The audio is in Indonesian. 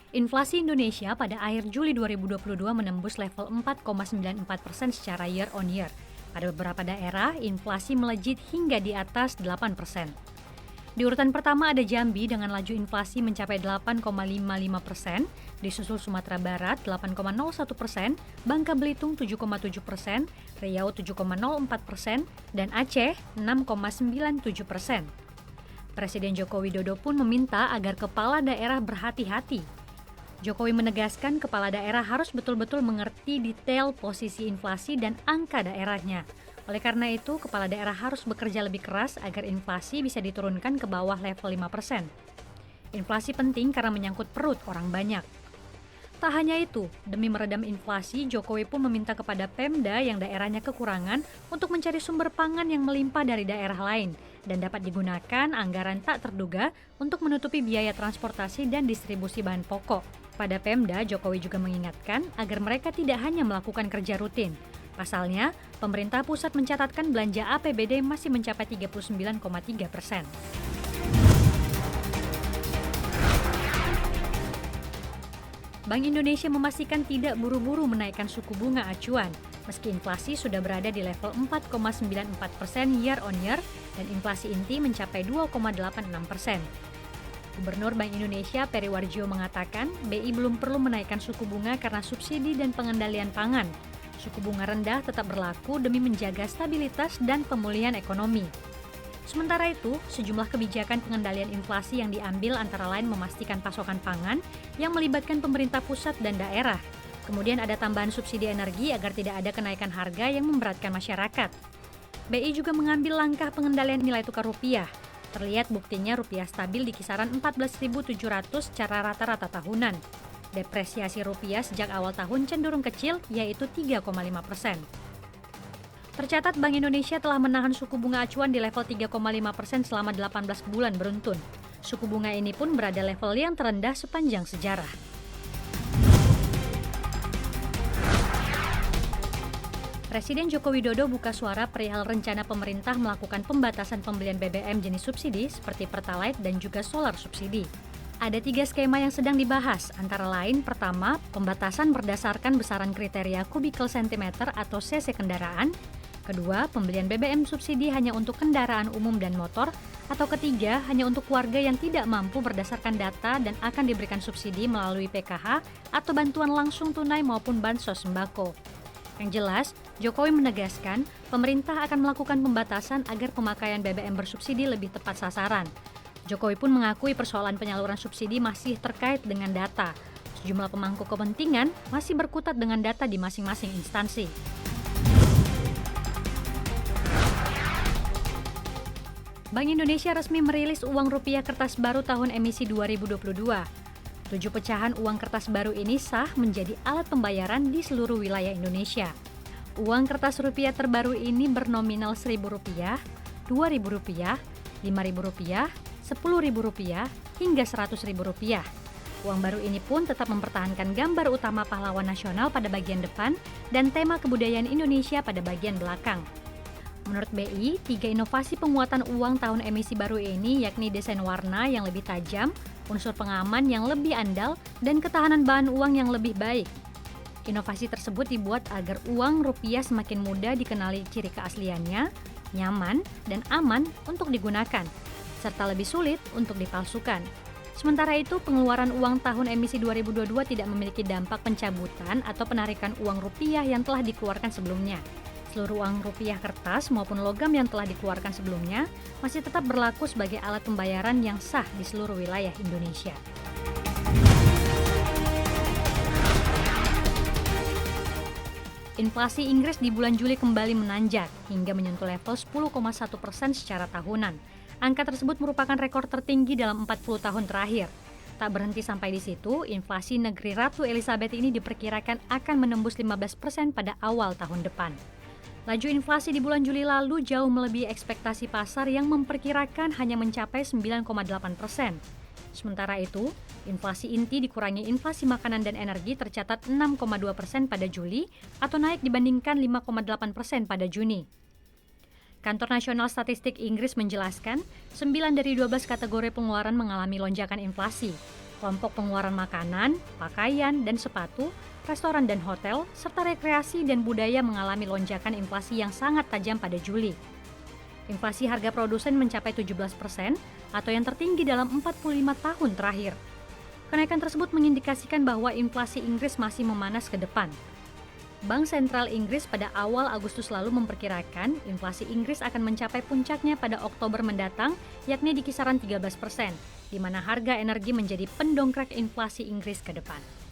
Inflasi Indonesia pada akhir Juli 2022 menembus level 4,94% secara year on year. Pada beberapa daerah, inflasi melejit hingga di atas 8%. Di urutan pertama ada Jambi dengan laju inflasi mencapai 8,55%, disusul Sumatera Barat 8,01%, Bangka Belitung 7,7%, Riau 7,04%, dan Aceh 6,97%. Presiden Joko Widodo pun meminta agar kepala daerah berhati-hati. Jokowi menegaskan kepala daerah harus betul-betul mengerti detail posisi inflasi dan angka daerahnya. Oleh karena itu, kepala daerah harus bekerja lebih keras agar inflasi bisa diturunkan ke bawah level 5%. Inflasi penting karena menyangkut perut orang banyak. Tak hanya itu, demi meredam inflasi, Jokowi pun meminta kepada Pemda yang daerahnya kekurangan untuk mencari sumber pangan yang melimpah dari daerah lain dan dapat digunakan anggaran tak terduga untuk menutupi biaya transportasi dan distribusi bahan pokok. Pada Pemda, Jokowi juga mengingatkan agar mereka tidak hanya melakukan kerja rutin. Pasalnya, pemerintah pusat mencatatkan belanja APBD masih mencapai 39,3%. Bank Indonesia memastikan tidak buru-buru menaikkan suku bunga acuan, meski inflasi sudah berada di level 4,94% year on year dan inflasi inti mencapai 2,86%. Gubernur Bank Indonesia Peri Warjio mengatakan BI belum perlu menaikkan suku bunga karena subsidi dan pengendalian pangan. Suku bunga rendah tetap berlaku demi menjaga stabilitas dan pemulihan ekonomi. Sementara itu, sejumlah kebijakan pengendalian inflasi yang diambil antara lain memastikan pasokan pangan yang melibatkan pemerintah pusat dan daerah. Kemudian ada tambahan subsidi energi agar tidak ada kenaikan harga yang memberatkan masyarakat. BI juga mengambil langkah pengendalian nilai tukar rupiah. Terlihat buktinya rupiah stabil di kisaran 14.700 secara rata-rata tahunan. Depresiasi rupiah sejak awal tahun cenderung kecil, yaitu 3,5%. Tercatat Bank Indonesia telah menahan suku bunga acuan di level 3,5% selama 18 bulan beruntun. Suku bunga ini pun berada level yang terendah sepanjang sejarah. Presiden Joko Widodo buka suara perihal rencana pemerintah melakukan pembatasan pembelian BBM jenis subsidi seperti Pertalite dan juga solar subsidi. Ada 3 skema yang sedang dibahas, antara lain pertama, pembatasan berdasarkan besaran kriteria kubikel sentimeter atau cc kendaraan. Kedua, pembelian BBM subsidi hanya untuk kendaraan umum dan motor. Atau ketiga, hanya untuk warga yang tidak mampu berdasarkan data dan akan diberikan subsidi melalui PKH atau bantuan langsung tunai maupun bansos sembako. Yang jelas, Jokowi menegaskan pemerintah akan melakukan pembatasan agar pemakaian BBM bersubsidi lebih tepat sasaran. Jokowi pun mengakui persoalan penyaluran subsidi masih terkait dengan data. Sejumlah pemangku kepentingan masih berkutat dengan data di masing-masing instansi. Bank Indonesia resmi merilis uang rupiah kertas baru tahun emisi 2022. 7 pecahan uang kertas baru ini sah menjadi alat pembayaran di seluruh wilayah Indonesia. Uang kertas rupiah terbaru ini bernominal Rp1.000, Rp2.000, Rp5.000, Rp10.000, hingga Rp100.000. Uang baru ini pun tetap mempertahankan gambar utama pahlawan nasional pada bagian depan dan tema kebudayaan Indonesia pada bagian belakang. Menurut BI, 3 inovasi penguatan uang tahun emisi baru ini yakni desain warna yang lebih tajam, unsur pengaman yang lebih andal, dan ketahanan bahan uang yang lebih baik. Inovasi tersebut dibuat agar uang rupiah semakin mudah dikenali ciri keasliannya, nyaman, dan aman untuk digunakan, serta lebih sulit untuk dipalsukan. Sementara itu, pengeluaran uang tahun emisi 2022 tidak memiliki dampak pencabutan atau penarikan uang rupiah yang telah dikeluarkan sebelumnya. Seluruh uang rupiah kertas maupun logam yang telah dikeluarkan sebelumnya masih tetap berlaku sebagai alat pembayaran yang sah di seluruh wilayah Indonesia. Inflasi Inggris di bulan Juli kembali menanjak hingga menyentuh level 10,1% secara tahunan. Angka tersebut merupakan rekor tertinggi dalam 40 tahun terakhir. Tak berhenti sampai di situ, inflasi negeri Ratu Elizabeth ini diperkirakan akan menembus 15% pada awal tahun depan. Laju inflasi di bulan Juli lalu jauh melebihi ekspektasi pasar yang memperkirakan hanya mencapai 9,8%. Sementara itu, inflasi inti dikurangi inflasi makanan dan energi tercatat 6,2% pada Juli atau naik dibandingkan 5,8% pada Juni. Kantor Nasional Statistik Inggris menjelaskan, 9 dari 12 kategori pengeluaran mengalami lonjakan inflasi. Kelompok pengeluaran makanan, pakaian, dan sepatu, restoran dan hotel, serta rekreasi dan budaya mengalami lonjakan inflasi yang sangat tajam pada Juli. Inflasi harga produsen mencapai 17% atau yang tertinggi dalam 45 tahun terakhir. Kenaikan tersebut mengindikasikan bahwa inflasi Inggris masih memanas ke depan. Bank Sentral Inggris pada awal Agustus lalu memperkirakan inflasi Inggris akan mencapai puncaknya pada Oktober mendatang, yakni di kisaran 13%, di mana harga energi menjadi pendongkrak inflasi Inggris ke depan.